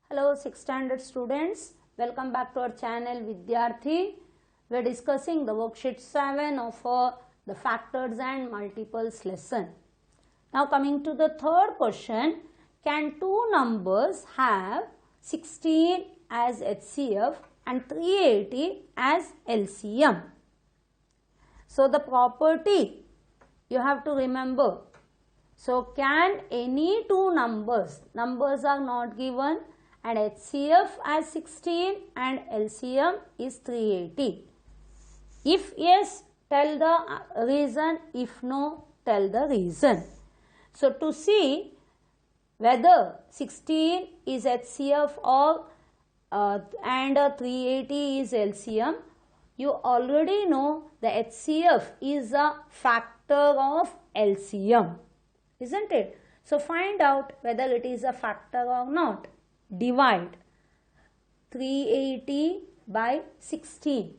Hello 6th standard students, welcome back to our channel Vidyarthi. We are discussing the worksheet 7 of the factors and multiples lesson. Now coming to the third question, can two numbers have 16 as HCF and 380 as LCM? So the property you have to remember. So can any two numbers are not given, and HCF as 16 and LCM is 380. If yes, tell the reason. If no, tell the reason. So to see whether 16 is HCF or and 380 is LCM, you already know the HCF is a factor of LCM, isn't it? So find out whether it is a factor or not. Divide 380 by 16.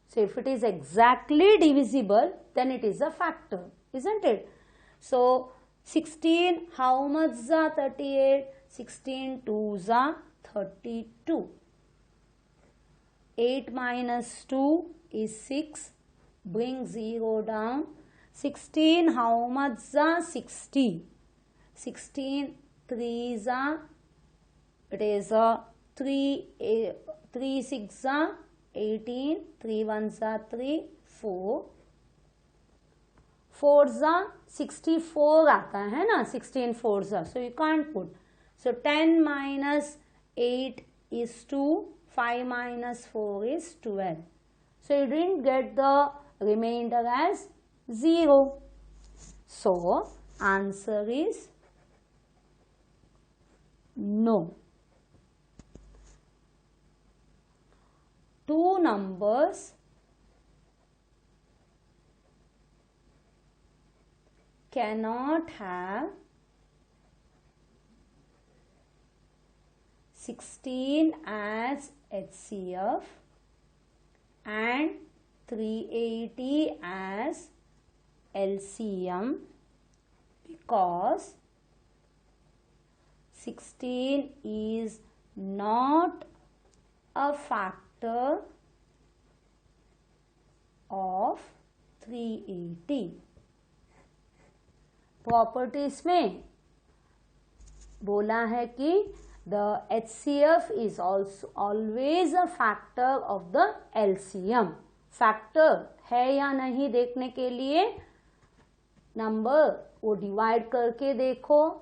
So if it is exactly divisible, then it is a factor, isn't it? So 16, how much is 38? 16 2s are 32. 8 minus 2 is 6. Bring 0 down. 16, how much is 60? 16 3s are, it is 3 6 are 18, 3 1s are 3, 4 4s are 64 आता है ना, 16 4s are, so you can't put. So 10 minus 8 is 2, 5 minus 4 is 12. So you didn't get the remainder as 0. So answer is no. Two numbers cannot have 16 as HCF and 380 as LCM because 16 is not a factor of 380. Properties में बोला है कि the HCF is also always a factor of the LCM. Factor है या नहीं देखने के लिए नंबर वो डिवाइड करके देखो.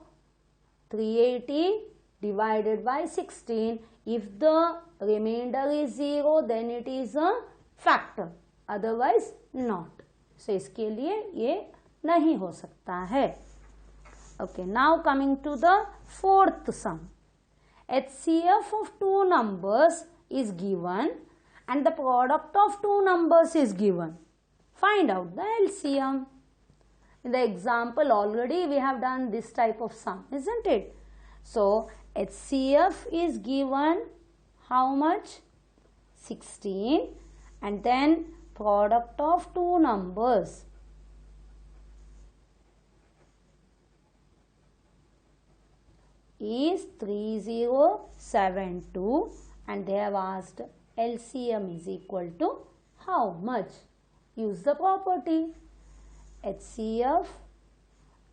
380 divided by 16. If the remainder is 0, then it is a factor. Otherwise not. So इसके लिए ये नहीं हो सकता है. Okay, now coming to the fourth sum. HCF of two numbers is given and the product of two numbers is given. Find out the LCM. In the example already we have done this type of sum, isn't it? So HCF is given how much? 16, and then product of two numbers is 3072, and they have asked LCM is equal to how much? Use the property. HCF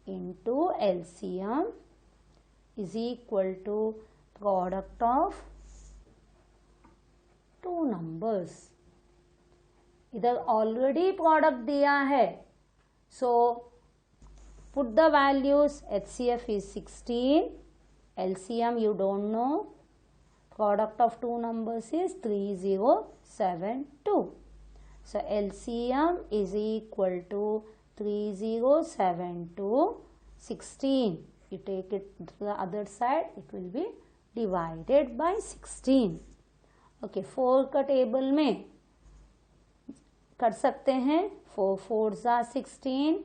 into LCM is equal to product of two numbers. इधर already product दिया है, so put the values. HCF is 16, LCM you don't know, product of two numbers is 3072. So LCM is equal to 3072, 16. You take it to the other side, it will be divided by 16. Okay, 4 का table में कर सकते हैं. 4 4s are 16,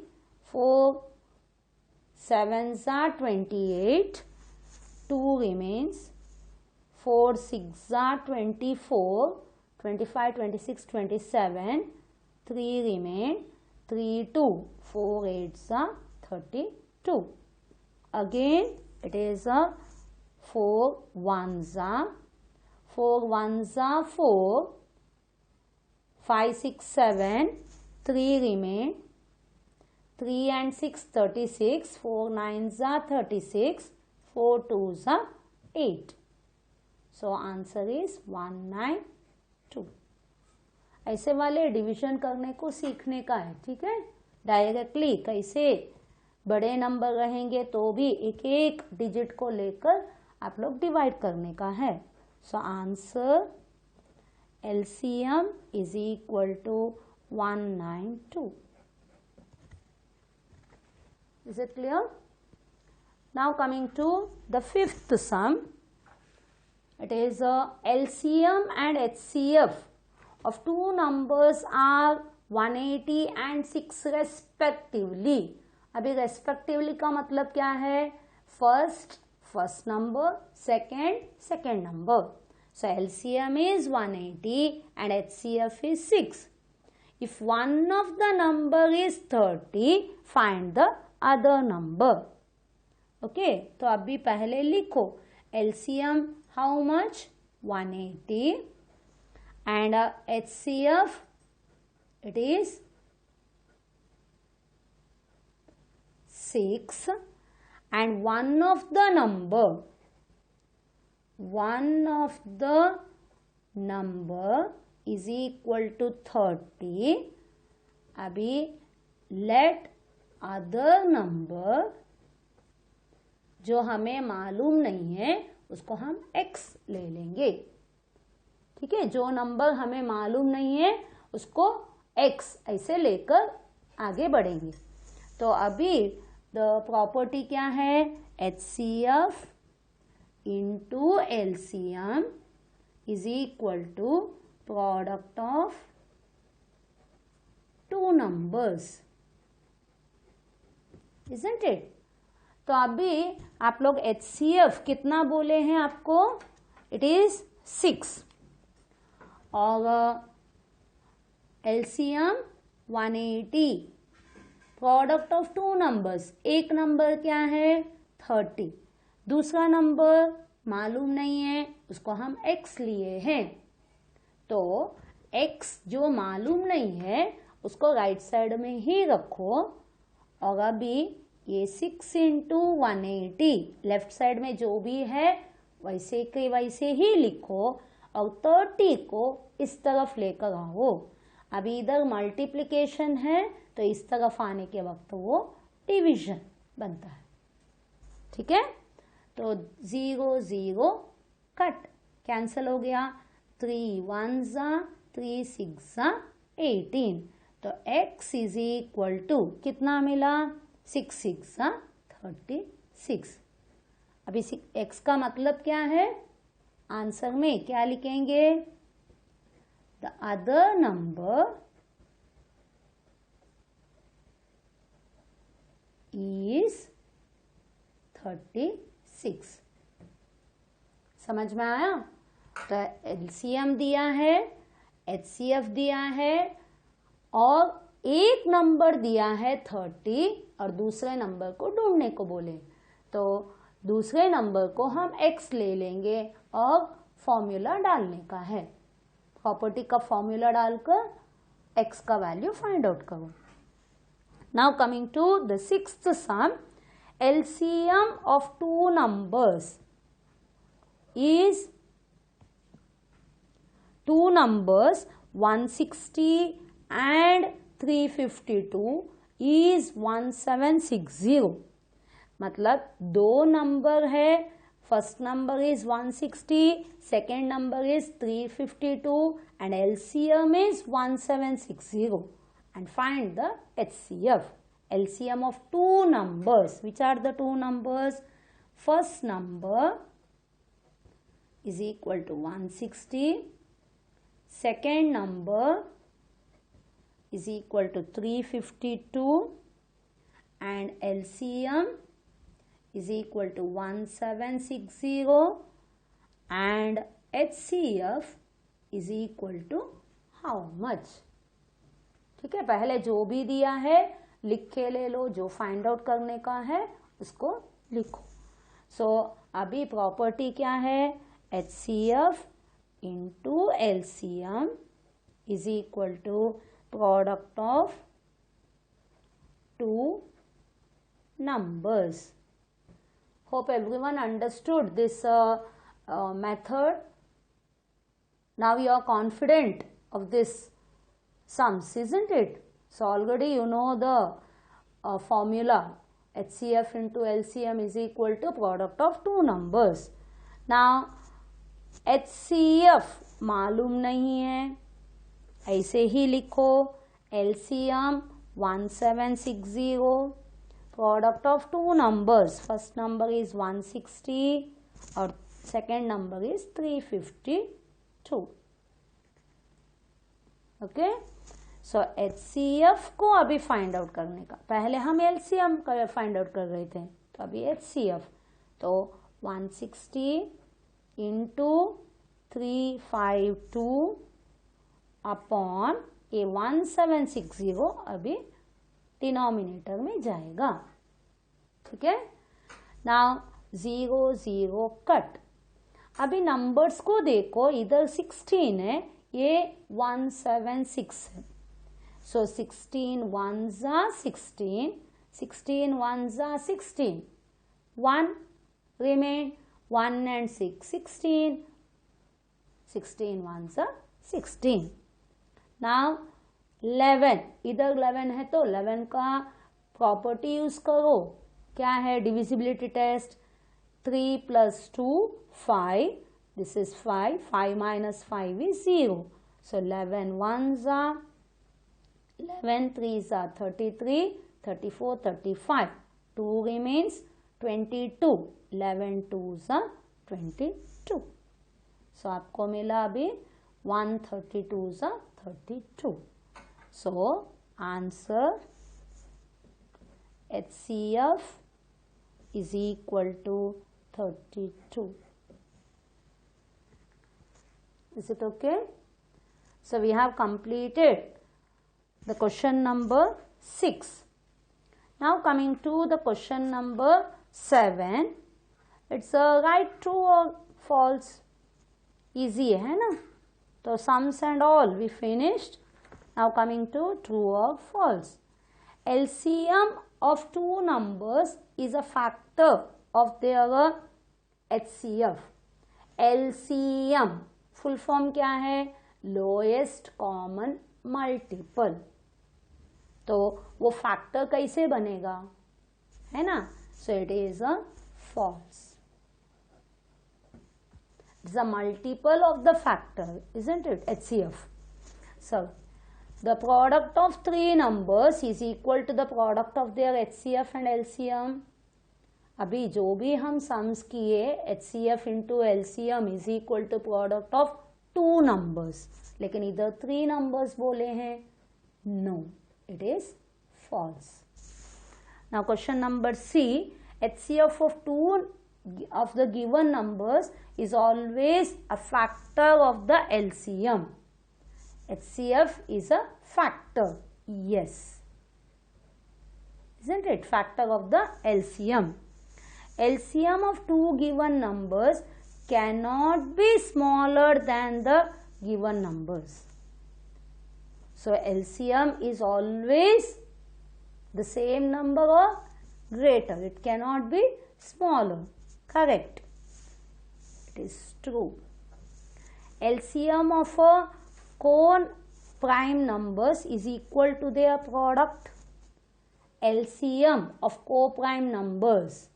4 7s are 28, 2 remains, 4 6s are 24, 25 26 27, 3 remain, 3 2, 4 8s are 32. Again it is a 4 1s are 4 1s are 4, 5 6 7, 3 remain, 3 and 6 36, 4 9s are 36, 4 2s are 8. So answer is 192. ऐसे वाले division करने को सीखने का है, ठीक है। डायरेक्टली कैसे बड़े नंबर रहेंगे तो भी एक एक डिजिट को लेकर आप लोग डिवाइड करने का है। So answer LCM is equal to 192. Is it clear? Now coming to the fifth sum. It is LCM and HCF of two numbers are 180 and 6 respectively. अभी respectively का मतलब क्या है? first number, second number. So LCM is 180 and HCF is 6. If one of the number is 30, find the other number. Okay, तो अभी पहले लिखो LCM how much? 180 and HCF it is 6 and one of the number is equal to 30. अभी let other number जो हमें मालूम नहीं है उसको हम x ले लेंगे, ठीक है। जो नंबर हमें मालूम नहीं है उसको x ऐसे लेकर आगे बढ़ेंगे। तो अभी द प्रॉपर्टी क्या है? HCF into LCM is equal to product of two numbers, isn't it? तो अभी आप लोग HCF कितना बोले हैं आपको? इट इज 6 और LCM 180, product of two numbers. एक नंबर क्या है? 30, दूसरा नंबर मालूम नहीं है उसको हम x लिए हैं। तो x जो मालूम नहीं है उसको राइट साइड में ही रखो और अभी ये 6 into 180 लेफ्ट साइड में जो भी है वैसे के वैसे ही लिखो और 30 को इस तरफ लेकर आओ। अभी इधर मल्टीप्लिकेशन है तो इस तरफ आने के वक्त वो डिवीजन बनता है, ठीक है। तो 0 0 कट कैंसल हो गया, 3 1s are 3 6 are 18। तो x इज इक्वल टू कितना मिला? 6 6 are 36। अभी x का मतलब क्या है? आंसर में क्या लिखेंगे? The other number is 36। समझ में आया? तो LCM दिया है, HCF दिया है और एक नंबर दिया है 30 और दूसरे नंबर को ढूंढने को बोले। तो दूसरे नंबर को हम x ले लेंगे और फॉर्मूला डालने का है। प्रॉपर्टी का फॉर्मूला डालकर x का वैल्यू फाइंड आउट करो। Now coming to the sixth sum, LCM of two numbers is two numbers 160 and 352 is 1760। मतलब दो नंबर है, first number is 160, second number is 352 and LCM is 1760 and find the HCF. LCM of two numbers. Which are the two numbers? First number is equal to 160. Second number is equal to 352 and LCM is equal to 1760 and HCF is equal to how much? ठीक है, पहले जो भी दिया है लिख के ले लो, जो फाइंड आउट करने का है उसको लिखो। सो अभी प्रॉपर्टी क्या है, HCF into LCM is equal to product of two numbers. Hope everyone understood this method. Now you are confident of this sums, isn't it? So already you know the formula, HCF into LCM is equal to product of two numbers. Now HCF मालूम नहीं है, ऐसे ही लिखो, LCM 1760, product of two numbers, first number is 160 और second number is 352. Okay, so HCF को अभी find out करने का, पहले हम LCM का फाइंड आउट कर रहे थे, तो अभी HCF, तो 160 इंटू 352 अपॉन ये 1760 अभी डिनोमिनेटर में जाएगा. ठीक है, नाउ 0 0 कट. अभी नंबर्स को देखो, इधर 16 है, ये 176 है. सो 16 1s are 16, 16 1s are 16, 1 remain, 1 and 6 16, 16 1s are 16. Now 11, इधर 11 है तो 11 का प्रॉपर्टी यूज करो. क्या है, divisibility test. 3 plus 2 5, this is 5, 5 minus 5 is 0. So 11 1s are 11, 3s are 33, 34, 35. 2 remains 22, 11 2s are 22. So आपको मिला अभी 132s are 32. So answer HCF is equal to 32. Is it okay? So we have completed the question number 6. Now coming to the question number 7. It's a right, true or false. Easy है ना? तो sums and all we finished. Now coming to true or false. LCM of two numbers is a factor of their HCF. LCM full form क्या है, lowest common multiple. तो वो factor कैसे बनेगा, है ना? So it is a false. It's a multiple of the factor, isn't it? HCF. So the product of three numbers is equal to the product of their HCF and LCM. अभी जो भी हम sums किए, HCF into LCM is equal to product of two numbers. लेकिन इधर 3 numbers बोले हैं. No, it is false. Now question number C. HCF of two of the given numbers is always a factor of the LCM. HCF is a factor. Yes. Isn't it? Factor of the LCM. LCM of two given numbers cannot be smaller than the given numbers. So LCM is always the same number or greater. It cannot be smaller. Correct. It is true. LCM of a cone prime numbers is equal to their product. LCM of co-prime numbers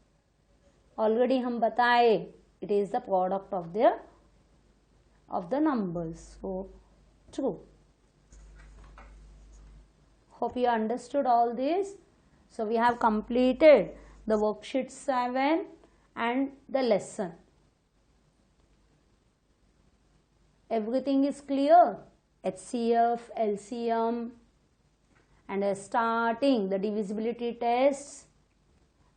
already हम बताए, it is the product of the numbers. So true. Hope you understood all this. So we have completed the worksheet 7 and the lesson. Everything is clear. HCF, LCM, and starting the divisibility tests,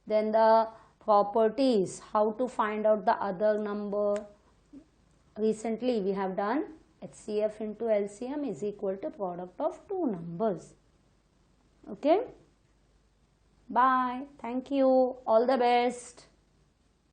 then the properties, how to find out the other number. Recently we have done HCF into LCM is equal to product of two numbers. Okay. Bye. Thank you. All the best.